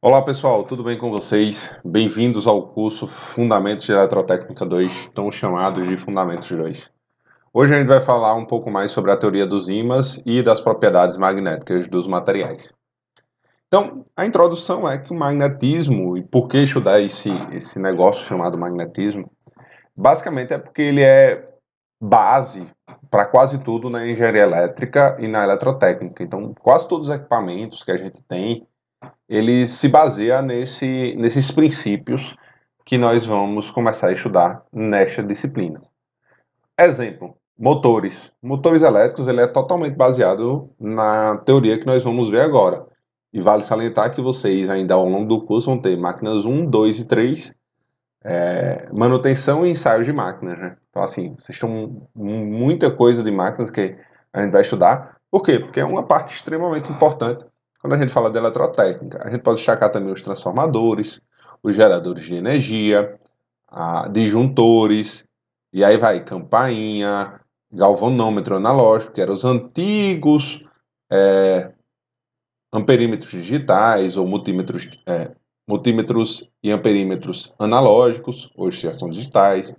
Olá pessoal, tudo bem com vocês? Bem-vindos ao curso Fundamentos de Eletrotécnica 2, tão chamados de Fundamentos 2. Hoje a gente vai falar um pouco mais sobre a teoria dos ímãs e das propriedades magnéticas dos materiais. Então, a introdução é que o magnetismo, e por que estudar esse negócio chamado magnetismo, basicamente é porque ele é base para quase tudo na engenharia elétrica e na eletrotécnica. Então, quase todos os equipamentos que a gente tem, ele se baseia nesses princípios que nós vamos começar a estudar nesta disciplina. Exemplo, motores. Motores elétricos, ele é totalmente baseado na teoria que nós vamos ver agora. E vale salientar que vocês ainda ao longo do curso vão ter máquinas 1, 2 e 3, manutenção e ensaio de máquinas, né? Então, assim, vocês estão muita coisa de máquinas que a gente vai estudar. Por quê? Porque é uma parte extremamente importante quando a gente fala de eletrotécnica. A gente pode destacar também os transformadores, os geradores de energia, disjuntores, e aí vai campainha, galvanômetro analógico, que eram os antigos amperímetros digitais ou multímetros e amperímetros analógicos, hoje já são digitais,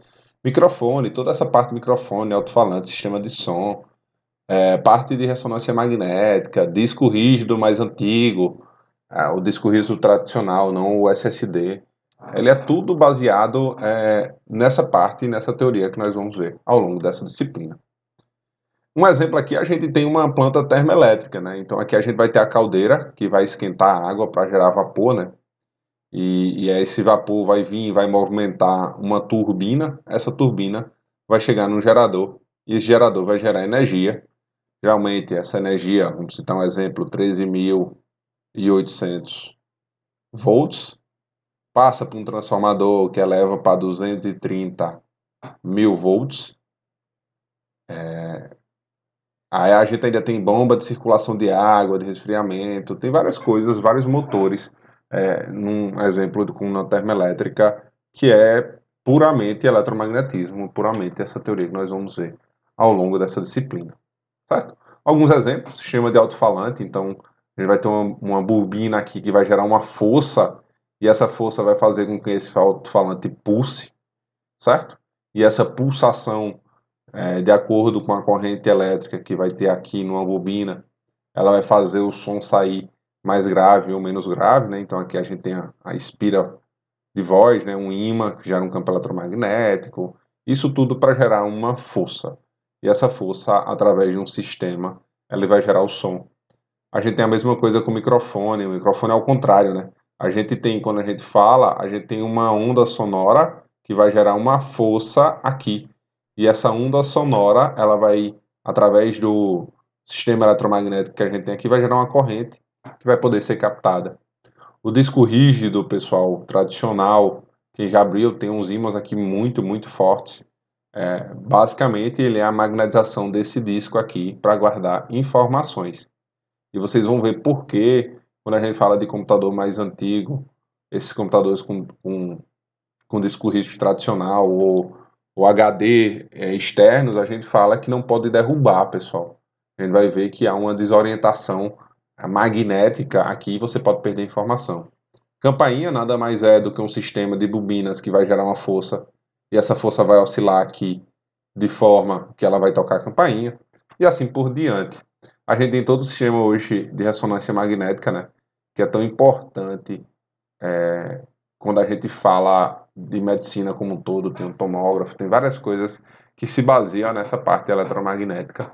microfone, toda essa parte de microfone, alto-falante, sistema de som, parte de ressonância magnética, disco rígido mais antigo, o disco rígido tradicional, não o SSD. Ele é tudo baseado nessa parte, nessa teoria que nós vamos ver ao longo dessa disciplina. Um exemplo aqui, a gente tem uma planta termoelétrica, né? Então aqui a gente vai ter a caldeira, que vai esquentar a água para gerar vapor, né? E aí esse vapor vai vir e vai movimentar uma turbina. Essa turbina vai chegar num gerador, e esse gerador vai gerar energia. Geralmente essa energia, vamos citar um exemplo, 13.800 volts, passa para um transformador que eleva para 230 mil volts. Aí a gente ainda tem bomba de circulação de água, de resfriamento, tem várias coisas, vários motores, num exemplo com uma termoelétrica, que é puramente eletromagnetismo, puramente essa teoria que nós vamos ver ao longo dessa disciplina. Certo? Alguns exemplos, sistema de alto-falante, então a gente vai ter uma bobina aqui que vai gerar uma força, e essa força vai fazer com que esse alto-falante pulse, certo? E essa pulsação, de acordo com a corrente elétrica que vai ter aqui numa bobina, ela vai fazer o som sair mais grave ou menos grave, né? Então aqui a gente tem a espira de voz, né? Um ímã que gera um campo eletromagnético, isso tudo para gerar uma força. E essa força, através de um sistema, ela vai gerar o som. A gente tem a mesma coisa com o microfone é ao contrário, né? A gente tem, quando a gente fala, a gente tem uma onda sonora que vai gerar uma força aqui. E essa onda sonora, ela vai, através do sistema eletromagnético que a gente tem aqui, vai gerar uma corrente que vai poder ser captada. O disco rígido, pessoal, tradicional, quem já abriu, tem uns ímãs aqui muito, muito fortes. Basicamente, ele é a magnetização desse disco aqui para guardar informações. E vocês vão ver por que, quando a gente fala de computador mais antigo, esses computadores com disco rígido tradicional ou HD externos, a gente fala que não pode derrubar, pessoal. A gente vai ver que há uma desorientação magnética aqui e você pode perder informação. Campainha nada mais é do que um sistema de bobinas que vai gerar uma força e essa força vai oscilar aqui de forma que ela vai tocar a campainha e assim por diante. A gente tem todo o sistema hoje de ressonância magnética, né, que é tão importante quando a gente fala de medicina como um todo, tem um tomógrafo, tem várias coisas que se baseiam nessa parte eletromagnética.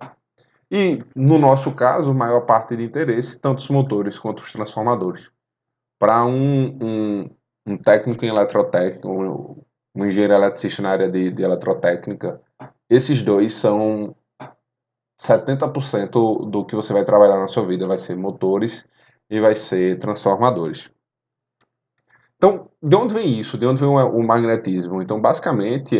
E, no nosso caso, maior parte de interesse, tanto os motores quanto os transformadores. Para um técnico em eletrotécnica, um engenheiro eletricista na área de eletrotécnica, esses dois são 70% do que você vai trabalhar na sua vida, vai ser motores e vai ser transformadores. Então, de onde vem isso? De onde vem o magnetismo? Então, basicamente,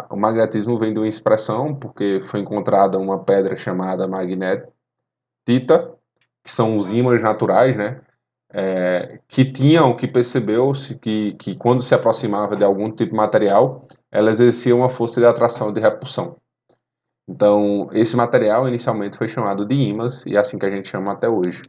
o magnetismo vem de uma expressão, porque foi encontrada uma pedra chamada magnetita, que são os ímãs naturais, né? Que percebeu-se que quando se aproximava de algum tipo de material, ela exercia uma força de atração e de repulsão. Então, esse material inicialmente foi chamado de ímãs, e é assim que a gente chama até hoje.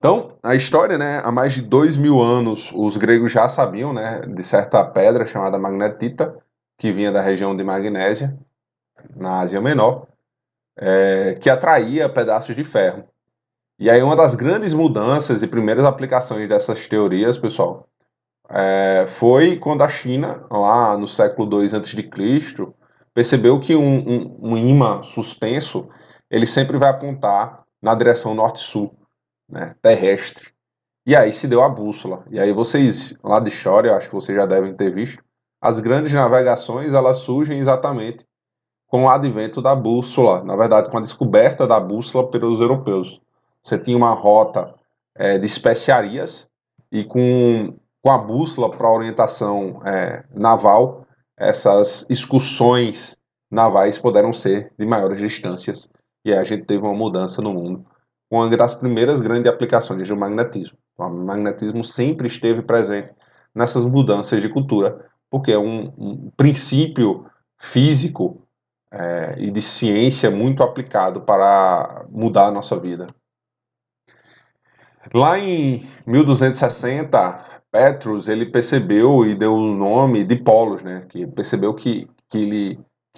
Então, a história, né, há mais de 2000 anos, os gregos já sabiam, né, de certa pedra chamada magnetita, que vinha da região de Magnésia, na Ásia Menor, que atraía pedaços de ferro. E aí uma das grandes mudanças e primeiras aplicações dessas teorias, pessoal, foi quando a China, lá no século II a.C., percebeu que um ímã suspenso, ele sempre vai apontar na direção norte-sul, né, terrestre. E aí se deu a bússola. E aí vocês, lá de história, acho que vocês já devem ter visto, as grandes navegações, elas surgem exatamente com o advento da bússola, na verdade, com a descoberta da bússola pelos europeus. Você tinha uma rota de especiarias e com a bússola para orientação naval, essas excursões navais puderam ser de maiores distâncias. E aí a gente teve uma mudança no mundo, uma das primeiras grandes aplicações do magnetismo. O magnetismo sempre esteve presente nessas mudanças de cultura, porque é um princípio físico e de ciência muito aplicado para mudar a nossa vida. Lá em 1260, Petrus ele percebeu e deu o nome de polos, né? Que percebeu que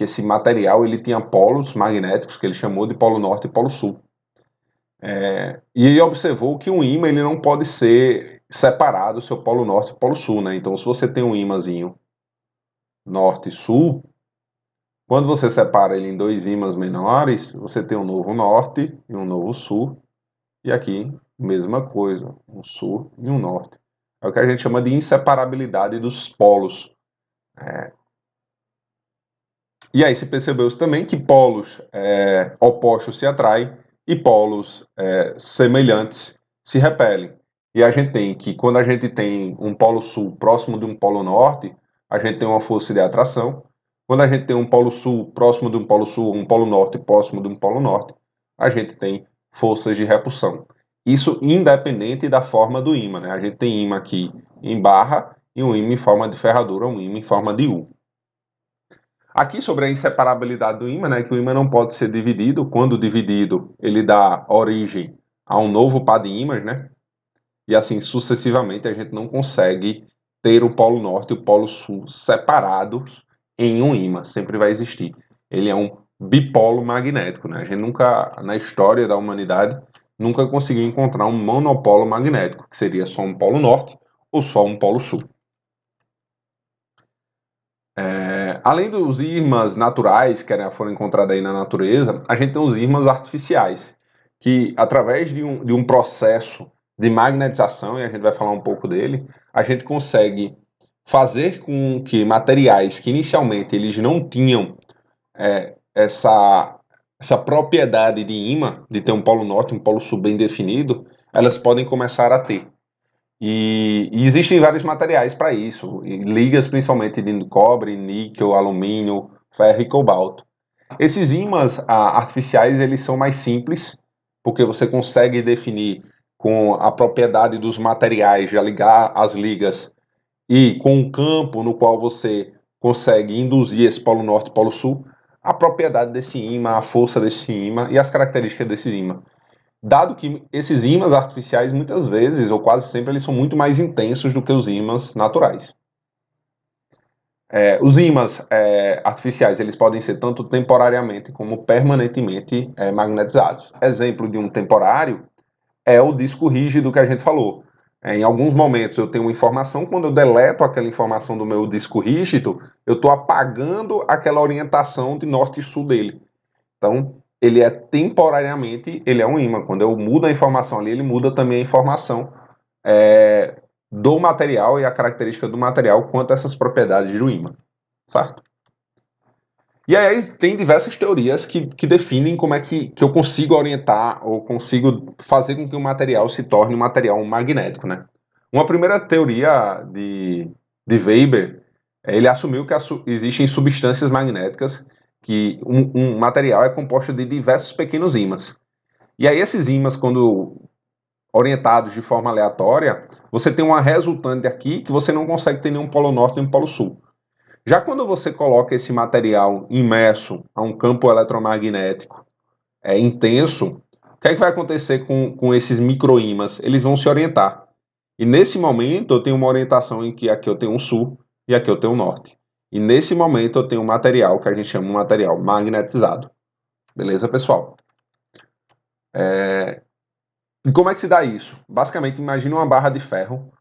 esse material ele tinha polos magnéticos que ele chamou de polo norte e polo sul. E ele observou que um ímã ele não pode ser separado, seu polo norte e polo sul, né? Então, se você tem um ímãzinho norte e sul, quando você separa ele em dois ímãs menores, você tem um novo norte e um novo sul. E aqui, mesma coisa, um sul e um norte. É o que a gente chama de inseparabilidade dos polos. E aí se percebeu também que polos opostos se atraem e polos semelhantes se repelem. E a gente tem que, quando a gente tem um polo sul próximo de um polo norte, a gente tem uma força de atração. Quando a gente tem um polo sul próximo de um polo sul, um polo norte próximo de um polo norte, a gente tem forças de repulsão. Isso independente da forma do ímã, né? A gente tem ímã aqui em barra e um ímã em forma de ferradura, um ímã em forma de U. Aqui sobre a inseparabilidade do ímã, né, que o ímã não pode ser dividido. Quando dividido, ele dá origem a um novo par de ímãs, né? E assim sucessivamente a gente não consegue ter o polo norte e o polo sul separados em um ímã. Sempre vai existir. Ele é um bipolo magnético, né? A gente nunca, na história da humanidade, nunca conseguiu encontrar um monopolo magnético, que seria só um polo norte ou só um polo sul. Além dos ímãs naturais que foram encontrados aí na natureza, a gente tem os ímãs artificiais, que através de um processo de magnetização, e a gente vai falar um pouco dele, a gente consegue fazer com que materiais que inicialmente eles não tinham essa propriedade de ímã, de ter um polo norte e um polo sul bem definido, elas podem começar a ter. E existem vários materiais para isso, ligas principalmente de cobre, níquel, alumínio, ferro e cobalto. Esses ímãs artificiais eles são mais simples, porque você consegue definir com a propriedade dos materiais, já ligar as ligas e com o campo no qual você consegue induzir esse polo norte e polo sul, a propriedade desse ímã, a força desse ímã e as características desse ímã. Dado que esses ímãs artificiais, muitas vezes, ou quase sempre, eles são muito mais intensos do que os ímãs naturais. Os ímãs artificiais, eles podem ser tanto temporariamente como permanentemente magnetizados. Exemplo de um temporário é o disco rígido que a gente falou. Em alguns momentos eu tenho uma informação, quando eu deleto aquela informação do meu disco rígido, eu estou apagando aquela orientação de norte e sul dele. Então, ele é temporariamente, ele é um ímã. Quando eu mudo a informação ali, ele muda também a informação do material e a característica do material quanto a essas propriedades do ímã, certo? E aí tem diversas teorias que definem como é que eu consigo orientar ou consigo fazer com que o material se torne um material magnético, né? Uma primeira teoria de Weber, ele assumiu que existem substâncias magnéticas, que um material é composto de diversos pequenos ímãs. E aí esses ímãs, quando orientados de forma aleatória, você tem uma resultante aqui que você não consegue ter nenhum polo norte nem um polo sul. Já quando você coloca esse material imerso a um campo eletromagnético intenso, o que é que vai acontecer com esses microímãs? Eles vão se orientar. E nesse momento eu tenho uma orientação em que aqui eu tenho um sul e aqui eu tenho um norte. E nesse momento eu tenho um material que a gente chama de material magnetizado. Beleza, pessoal? E como é que se dá isso? Basicamente, imagine uma barra de ferro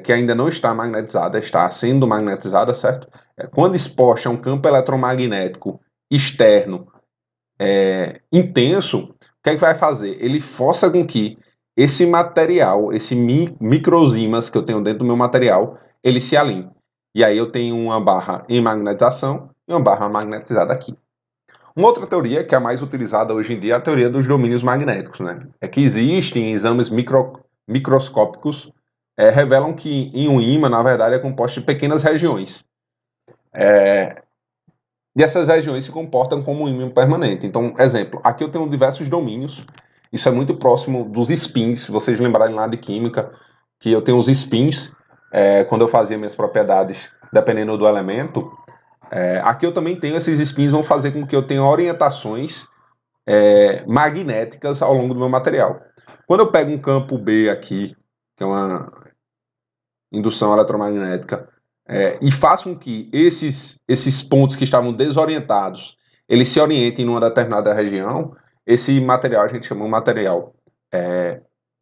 que ainda não está magnetizada, está sendo magnetizada, certo? Quando exposta a um campo eletromagnético externo intenso, o que é que vai fazer? Ele força com que esse material, esse microzimas que eu tenho dentro do meu material, ele se alinhe. E aí eu tenho uma barra em magnetização e uma barra magnetizada aqui. Uma outra teoria, que é a mais utilizada hoje em dia, é a teoria dos domínios magnéticos, né? É que existem exames microscópicos revelam que em um ímã, na verdade, é composto de pequenas regiões. E essas regiões se comportam como um ímã permanente. Então, exemplo, aqui eu tenho diversos domínios. Isso é muito próximo dos spins. Se vocês lembrarem lá de química, que eu tenho os spins, quando eu fazia minhas propriedades, dependendo do elemento. Aqui eu também tenho esses spins, vão fazer com que eu tenha orientações magnéticas ao longo do meu material. Quando eu pego um campo B aqui, que é uma indução eletromagnética, e faço com que esses pontos que estavam desorientados, eles se orientem numa determinada região, esse material a gente chama de material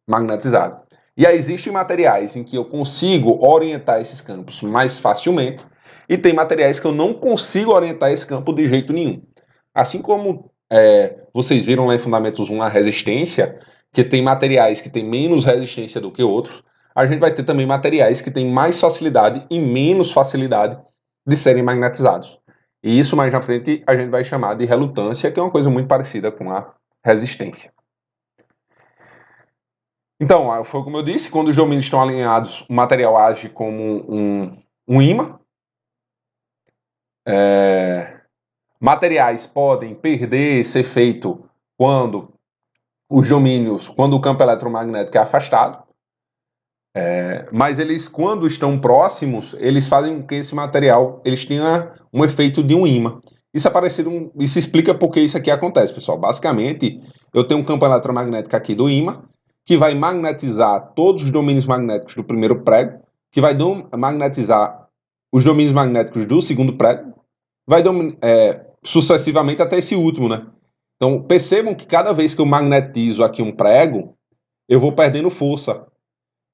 magnetizado. E aí existem materiais em que eu consigo orientar esses campos mais facilmente, e tem materiais que eu não consigo orientar esse campo de jeito nenhum. Assim como vocês viram lá em Fundamentos 1 a resistência, que tem materiais que têm menos resistência do que outros, a gente vai ter também materiais que têm mais facilidade e menos facilidade de serem magnetizados. E isso mais na frente a gente vai chamar de relutância, que é uma coisa muito parecida com a resistência. Então, foi como eu disse, quando os domínios estão alinhados, o material age como um ímã. Materiais podem perder esse efeito quando quando o campo eletromagnético é afastado. Mas eles, quando estão próximos, eles fazem com que esse material tenha um efeito de um ímã. Isso explica por que isso aqui acontece, pessoal. Basicamente, eu tenho um campo eletromagnético aqui do ímã, que vai magnetizar todos os domínios magnéticos do primeiro prego, que vai magnetizar os domínios magnéticos do segundo prego, vai sucessivamente até esse último, né? Então, percebam que cada vez que eu magnetizo aqui um prego, eu vou perdendo força.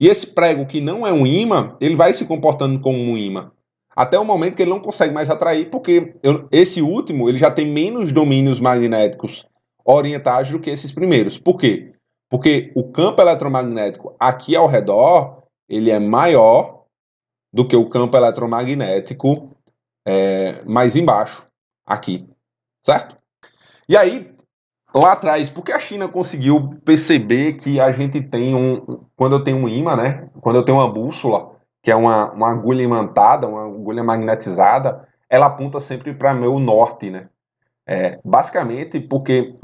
E esse prego que não é um ímã, ele vai se comportando como um ímã. Até o momento que ele não consegue mais atrair, porque esse último ele já tem menos domínios magnéticos orientados do que esses primeiros. Por quê? Porque o campo eletromagnético aqui ao redor, ele é maior do que o campo eletromagnético mais embaixo, aqui. Certo? E aí, lá atrás, por que a China conseguiu perceber que a gente tem quando eu tenho um ímã, né? Quando eu tenho uma bússola, que é uma agulha imantada, uma agulha magnetizada, ela aponta sempre para meu norte, né? Basicamente porque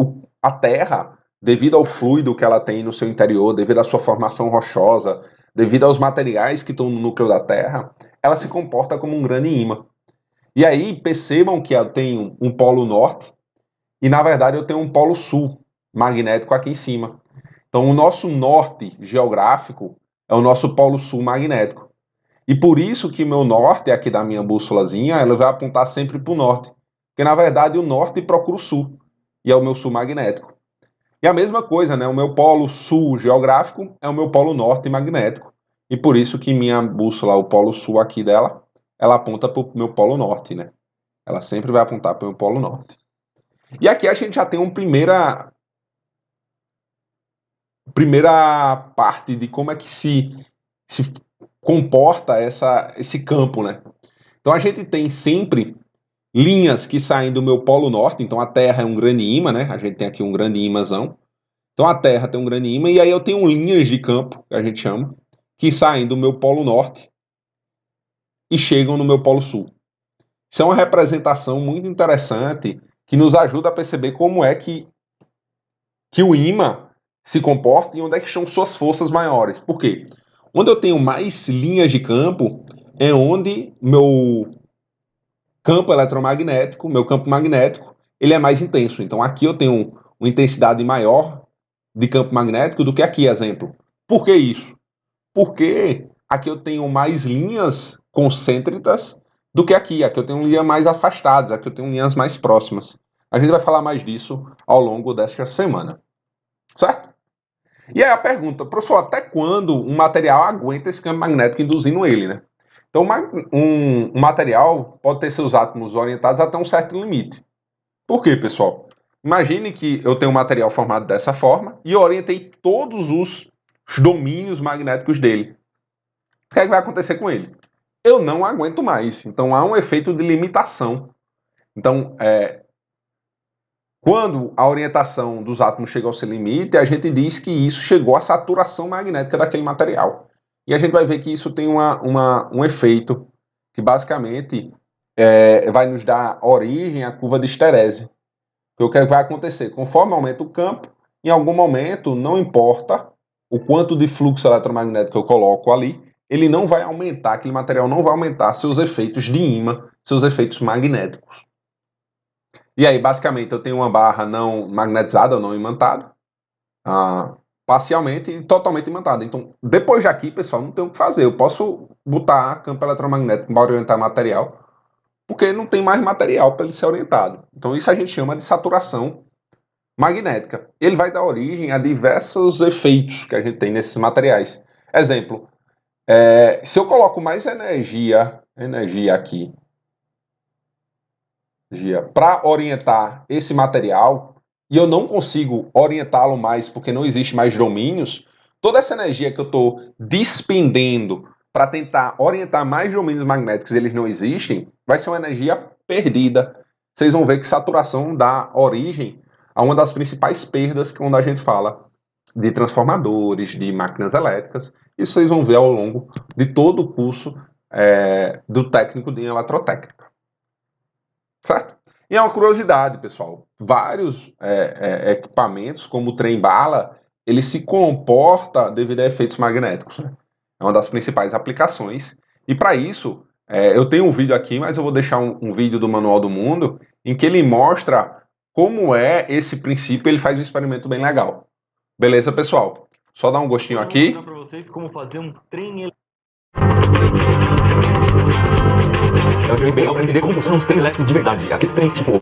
a Terra, devido ao fluido que ela tem no seu interior, devido à sua formação rochosa, devido aos materiais que estão no núcleo da Terra, ela se comporta como um grande ímã. E aí percebam que eu tenho um polo norte, e na verdade eu tenho um polo sul magnético aqui em cima. Então o nosso norte geográfico é o nosso polo sul magnético. E por isso que meu norte, aqui da minha bússolazinha, ela vai apontar sempre para o norte. Porque na verdade o norte procura o sul. E é o meu sul magnético. E a mesma coisa, né? O meu polo sul geográfico é o meu polo norte magnético. E por isso que minha bússola, o polo sul aqui dela, ela aponta para o meu polo norte, né? Ela sempre vai apontar para o meu polo norte. E aqui a gente já tem uma primeira parte de como é que se comporta esse campo, né? Então a gente tem sempre linhas que saem do meu polo norte, então a Terra é um grande ímã, né? A gente tem aqui um grande ímãzão. Então a Terra tem um grande ímã, e aí eu tenho linhas de campo, que a gente chama, que saem do meu polo norte e chegam no meu polo sul. Isso é uma representação muito interessante que nos ajuda a perceber como é que o ímã se comporta e onde é que estão suas forças maiores. Por quê? Onde eu tenho mais linhas de campo é onde meu campo eletromagnético, meu campo magnético, ele é mais intenso. Então aqui eu tenho uma intensidade maior de campo magnético do que aqui, exemplo. Por que isso? Porque aqui eu tenho mais linhas concêntricas do que aqui. Aqui eu tenho linhas mais afastadas, aqui eu tenho linhas mais próximas. A gente vai falar mais disso ao longo desta semana. Certo? E aí a pergunta, professor, até quando um material aguenta esse campo magnético induzindo ele, né? Então, um material pode ter seus átomos orientados até um certo limite. Por quê, pessoal? Imagine que eu tenho um material formado dessa forma e eu orientei todos os domínios magnéticos dele. O que é que vai acontecer com ele? Eu não aguento mais. Então, há um efeito de limitação. Então, quando a orientação dos átomos chega ao seu limite, a gente diz que isso chegou à saturação magnética daquele material. E a gente vai ver que isso tem um efeito que basicamente vai nos dar origem à curva de Hesтерese. O que vai acontecer? Conforme aumenta o campo, em algum momento, não importa o quanto de fluxo eletromagnético eu coloco ali, ele não vai aumentar, aquele material não vai aumentar seus efeitos de ímã, seus efeitos magnéticos. E aí, basicamente, eu tenho uma barra não magnetizada ou não imantada, parcialmente e totalmente imantada. Então, depois daqui, pessoal, não tem o que fazer. Eu posso botar campo eletromagnético para orientar material, porque não tem mais material para ele ser orientado. Então, isso a gente chama de saturação magnética. Ele vai dar origem a diversos efeitos que a gente tem nesses materiais. Exemplo, se eu coloco mais energia aqui, para orientar esse material, e eu não consigo orientá-lo mais porque não existe mais domínios, toda essa energia que eu estou despendendo para tentar orientar mais domínios magnéticos, eles não existem, vai ser uma energia perdida. Vocês vão ver que saturação dá origem a uma das principais perdas quando a gente fala de transformadores, de máquinas elétricas. Isso vocês vão ver ao longo de todo o curso do técnico de eletrotécnica. Certo? E é uma curiosidade, pessoal. Vários equipamentos, como o trem-bala, ele se comporta devido a efeitos magnéticos. Né? É uma das principais aplicações. E para isso, eu tenho um vídeo aqui, mas eu vou deixar um vídeo do Manual do Mundo, em que ele mostra como é esse princípio. Ele faz um experimento bem legal. Beleza, pessoal? Só dar um gostinho aqui. Eu vou mostrar para vocês como fazer um trem. É bem legal para entender como funcionam os trens elétricos de verdade. Aqueles trens tipo